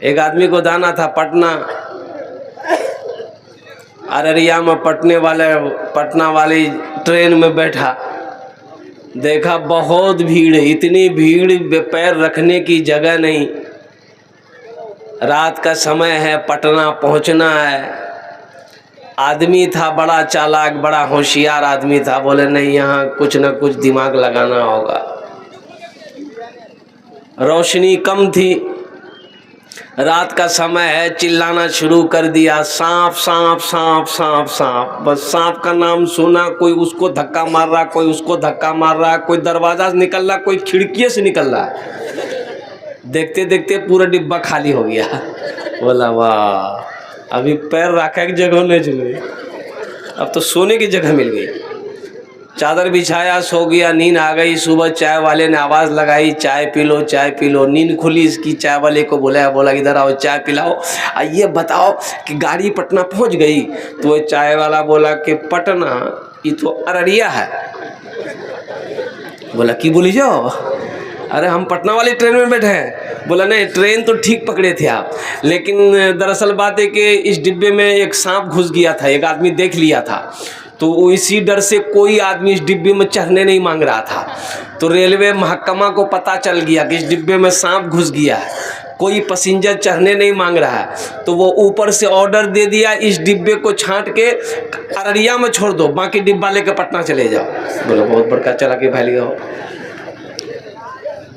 एक आदमी को जाना था पटना, अररिया में पटना वाली ट्रेन में बैठा, देखा बहुत भीड़, इतनी भीड़ पैर रखने की जगह नहीं। रात का समय है, पटना पहुंचना है। आदमी था बड़ा चालाक, बड़ा होशियार आदमी था, बोले नहीं यहाँ कुछ न कुछ दिमाग लगाना होगा। रोशनी कम थी, रात का समय है, चिल्लाना शुरू कर दिया, सांप सांप सांप सांप सांप। बस सांप का नाम सुना, कोई उसको धक्का मार रहा, कोई उसको धक्का मार रहा, कोई दरवाजा से निकल रहा, कोई खिड़की से निकल रहा। देखते देखते पूरा डिब्बा खाली हो गया। बोला वाह, अभी पैर रखा की जगह नहीं चली, अब तो सोने की जगह मिल गई। चादर बिछाया, सो गया, नींद आ गई। सुबह चाय वाले ने आवाज़ लगाई, चाय पी लो चाय पी लो। नींद खुली इसकी, चाय वाले को बोला इधर आओ चाय पिलाओ। ये बताओ कि गाड़ी पटना पहुंच गई? तो वो चाय वाला बोला कि पटना ये तो अररिया है। बोला कि बोली जाओ, अरे हम पटना वाली ट्रेन में बैठे हैं। बोला नहीं, ट्रेन तो ठीक पकड़े थे आप, लेकिन दरअसल बात है कि इस डिब्बे में एक सांप घुस गया था, एक आदमी देख लिया था, तो वो इसी डर से कोई आदमी इस डिब्बे में चढ़ने नहीं मांग रहा था। तो रेलवे महकमा को पता चल गया कि इस डिब्बे में सांप घुस गया है, कोई पैसेंजर चढ़ने नहीं मांग रहा है, तो वो ऊपर से ऑर्डर दे दिया इस डिब्बे को छांट के अररिया में छोड़ दो, बाकी डिब्बा लेकर पटना चले जाओ। बोलो बहुत बड़का चला के फैल गया हो।